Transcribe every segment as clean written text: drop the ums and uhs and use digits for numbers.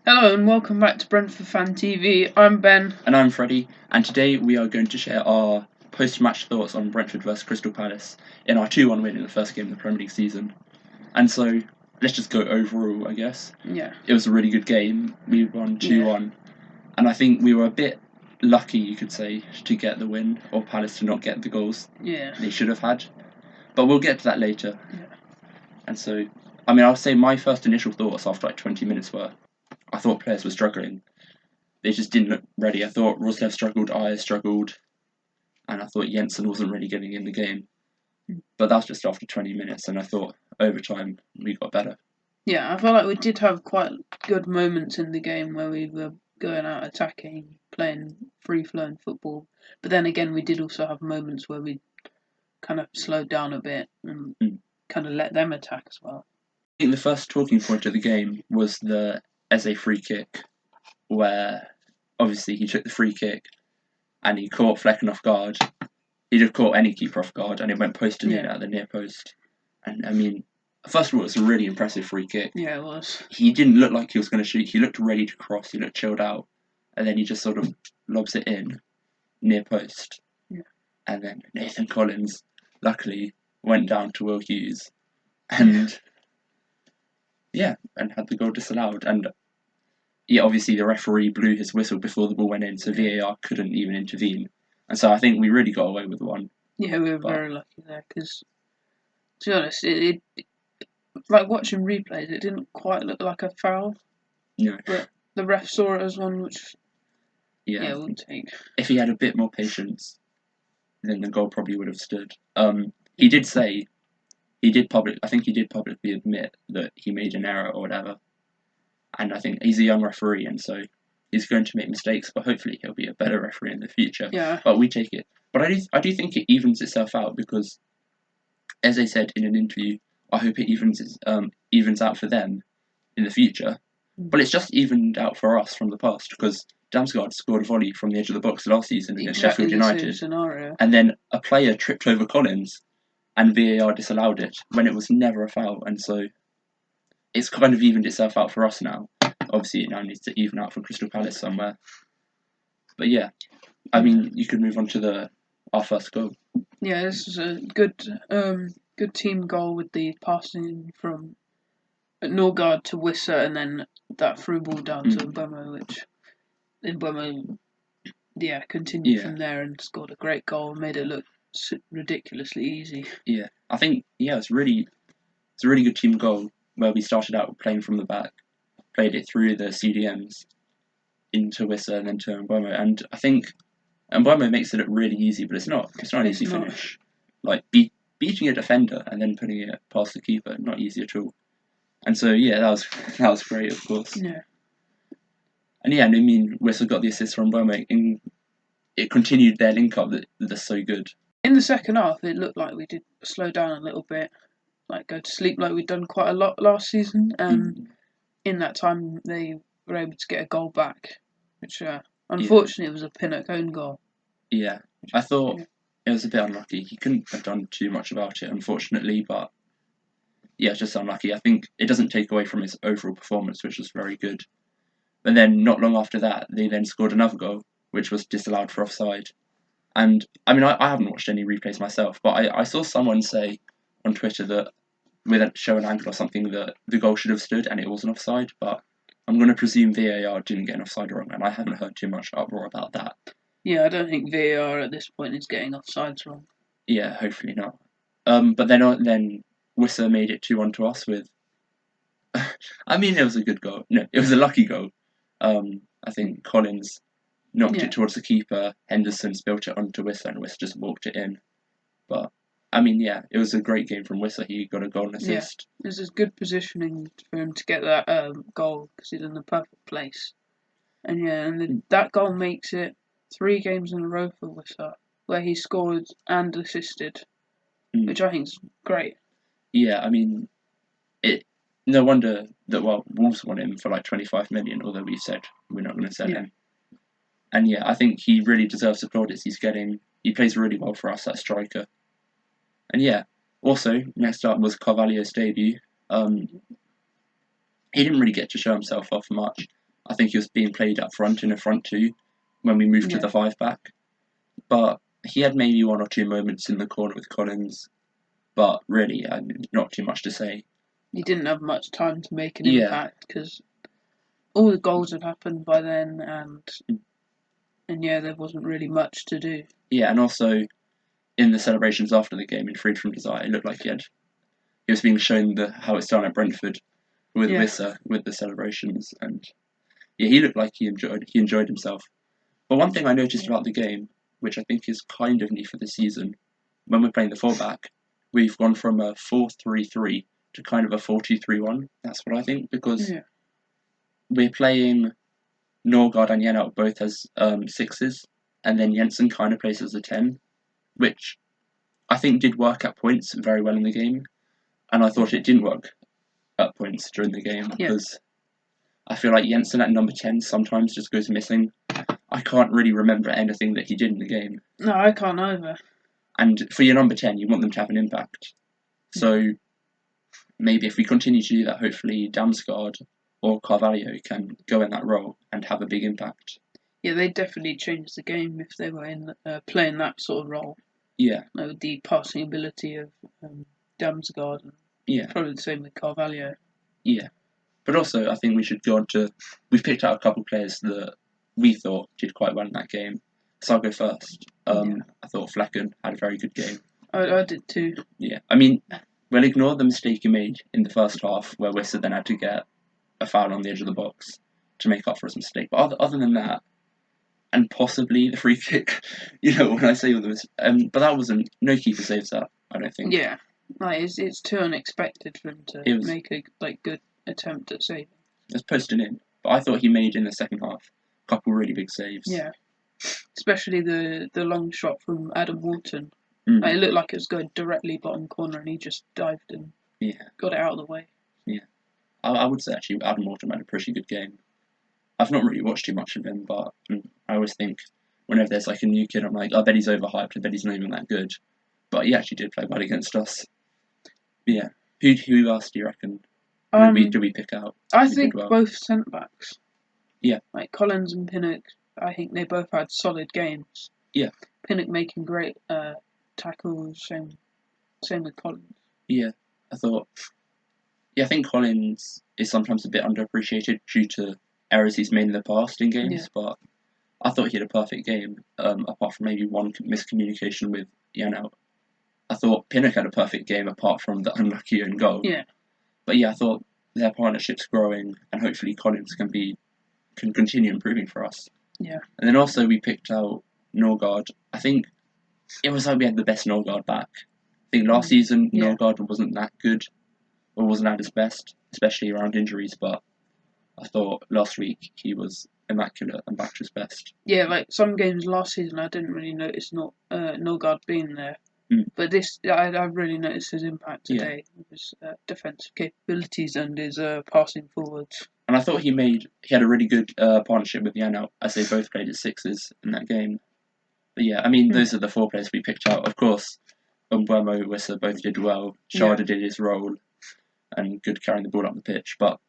Hello and welcome back to Brentford Fan TV. I'm Ben. And I'm Freddie, and today we are going to share our post-match thoughts on Brentford vs Crystal Palace in our 2-1 win in the first game of the Premier League season. And so, let's just go overall, I guess. Yeah. It was a really good game. We won 2-1. And I think we were a bit lucky, you could say, to get the win, or Palace to not get the goals they should have had. But we'll get to that later. Yeah. And so, I'll say my first initial thoughts after 20 minutes were, I thought players were struggling. They just didn't look ready. I thought Roslev struggled, Ayer struggled, and I thought Jensen wasn't really getting in the game. But that was just after 20 minutes, and I thought over time we got better. Yeah, I felt like we did have quite good moments in the game where we were going out attacking, playing free-flowing football. But then again, we did also have moments where we kind of slowed down a bit and kind of let them attack as well. I think the first talking point of the game was the Eze free kick, where obviously he took the free kick and he caught Flecken off guard. He'd have caught any keeper off guard, and it went posting in at the near post. And first of all, it was a really impressive free kick. Yeah, it was. He didn't look like he was going to shoot. He looked ready to cross. He looked chilled out, and then he just sort of lobs it in near post. Yeah. And then Nathan Collins, luckily, went down to Will Hughes, and and had the goal disallowed. And obviously the referee blew his whistle before the ball went in, so VAR couldn't even intervene. And so I think we really got away with one. Yeah, we were very lucky there because, to be honest, it like watching replays, it didn't quite look like a foul. No. But the ref saw it as one, which we'll take. If he had a bit more patience, then the goal probably would have stood. He did say, I think he did publicly admit that he made an error or whatever. And I think he's a young referee, and so he's going to make mistakes, but hopefully he'll be a better referee in the future. Yeah. But we take it. But I do think it evens itself out because, as I said in an interview, I hope it evens out for them in the future. But it's just evened out for us from the past because Damsgaard scored a volley from the edge of the box last season against Sheffield United, and then a player tripped over Collins, and VAR disallowed it when it was never a foul, and so it's kind of evened itself out for us now. Obviously, it now needs to even out for Crystal Palace somewhere. But you could move on to our first goal. Yeah, this is a good team goal with the passing from Norgard to Wissa and then that through ball down to Mbeumo, which Mbeumo, continued from there and scored a great goal and made it look ridiculously easy. Yeah, I think it's a really good team goal where we started out playing from the back, played it through the CDMs into Wissa and then to Mbeumo, and I think Mbeumo makes it look really easy, but it's not an easy finish. Like beating a defender and then putting it past the keeper, not easy at all. And so that was great, of course. Yeah. And Wissa got the assist from Mbeumo, and it continued their link up that's so good. In the second half, it looked like we did slow down a little bit, like go to sleep like we'd done quite a lot last season. And in that time, they were able to get a goal back, which unfortunately was a Pinnock own goal. Yeah, I thought it was a bit unlucky. He couldn't have done too much about it, unfortunately, but it's just unlucky. I think it doesn't take away from his overall performance, which was very good. But then not long after that, they then scored another goal, which was disallowed for offside. And I haven't watched any replays myself, but I saw someone say on Twitter that with a show an angle or something that the goal should have stood and it wasn't offside. But I'm going to presume VAR didn't get an offside wrong, and I haven't heard too much uproar about that. Yeah, I don't think VAR at this point is getting offsides wrong. Yeah, hopefully not. But then Wissa made it 2-1 to us with. It was a good goal. No, it was a lucky goal. I think Collins knocked it towards the keeper. Henderson spilt it onto Wissa, and Wissa just walked it in. But it was a great game from Wissa. He got a goal and assist. Yeah, this is good positioning for him to get that goal because he's in the perfect place. And that goal makes it 3 games in a row for Wissa where he scored and assisted, which I think is great. Yeah, no wonder that Wolves want him for like 25 million, although we've said we're not going to sell him. And I think he really deserves the plaudits he's getting. He plays really well for us, that striker. And also next up was Carvalho's debut. He didn't really get to show himself off much. I think he was being played up front in a front two when we moved to the 5-back. But he had maybe 1 or 2 moments in the corner with Collins. But really, not too much to say. He didn't have much time to make an impact because all the goals had happened by then, and there wasn't really much to do. Yeah, and also in the celebrations after the game in Freed from Desire, it looked like he was being shown how it's done at Brentford with Wissa with the celebrations, and he looked like he enjoyed himself. But one thing I noticed about the game, which I think is kind of new for this season, when we're playing the 4-back, we've gone from a 4-3-3 to kind of a 4-2-3-1. That's what I think, because we're playing Norgard and Jenhout both as 6s, and then Jensen kind of plays as a 10, which I think did work at points very well in the game, and I thought it didn't work at points during the game, because I feel like Jensen at number 10 sometimes just goes missing. I can't really remember anything that he did in the game. No, I can't either. And for your number 10, you want them to have an impact. So maybe if we continue to do that, hopefully Damsgaard or Carvalho can go in that role and have a big impact. Yeah, they definitely changed the game if they were playing that sort of role. Yeah. With the passing ability of Damsgaard. Probably the same with Carvalho. Yeah. But also, I think we should go on to... We've picked out a couple of players that we thought did quite well in that game. So I'll go first. I thought Flecken had a very good game. I did too. Yeah. I mean, we'll ignore the mistake he made in the first half, where Wissa then had to get a foul on the edge of the box to make up for his mistake. But other than that, and possibly the free kick, when I say all this, but that wasn't... No keeper saves that, I don't think. Yeah. It's too unexpected for him to make a good attempt at saving. It's posted in, but I thought he made in the second half a couple really big saves. Yeah, especially the long shot from Adam Wharton. It looked like it was going directly bottom corner, and he just dived and got it out of the way. Yeah, I would say actually Adam Wharton had a pretty good game. I've not really watched too much of him, but I always think whenever there's like a new kid, I'm like, I bet he's overhyped. I bet he's not even that good. But he actually did play well against us. But yeah, who else do you reckon? Do we pick out? I think both centre backs. Yeah. Like Collins and Pinnock, I think they both had solid games. Yeah. Pinnock making great tackles, same with Collins. Yeah, I think Collins is sometimes a bit underappreciated due to errors he's made in the past in games, but I thought he had a perfect game, apart from maybe one miscommunication with Jenhout. I thought Pinnock had a perfect game apart from the unlucky own goal. Yeah. But yeah, I thought their partnership's growing, and hopefully Collins can continue improving for us. Yeah. And then also we picked out Norgard. I think it was like we had the best Norgard back. I think last season Norgard wasn't that good, or wasn't at his best, especially around injuries, but I thought last week he was immaculate and back to his best. Yeah, like some games last season I didn't really notice Norgard being there. But this, I really noticed his impact today with his defensive capabilities and his passing forwards. And I thought he had a really good partnership with Jenhout, as they both played as 6s in that game. But yeah, I mean, those are the 4 players we picked out. Of course, Mbeumo and Wissa both did well. Sharda did his role, and good carrying the ball up the pitch. But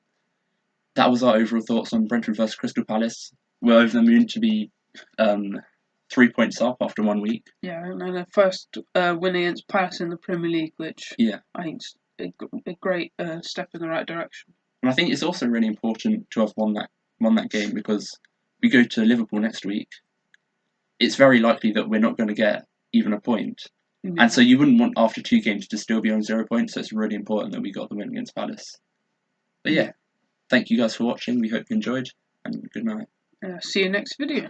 that was our overall thoughts on Brentford versus Crystal Palace. We're over the moon to be 3 points up after 1 week. Yeah, and the first win against Palace in the Premier League, which I think is a great step in the right direction. And I think it's also really important to have won that game, because we go to Liverpool next week. It's very likely that we're not going to get even a point. Mm-hmm. And so you wouldn't want after 2 games to still be on 0 points, so it's really important that we got the win against Palace. But yeah, thank you guys for watching. We hope you enjoyed, and good night. See you next video.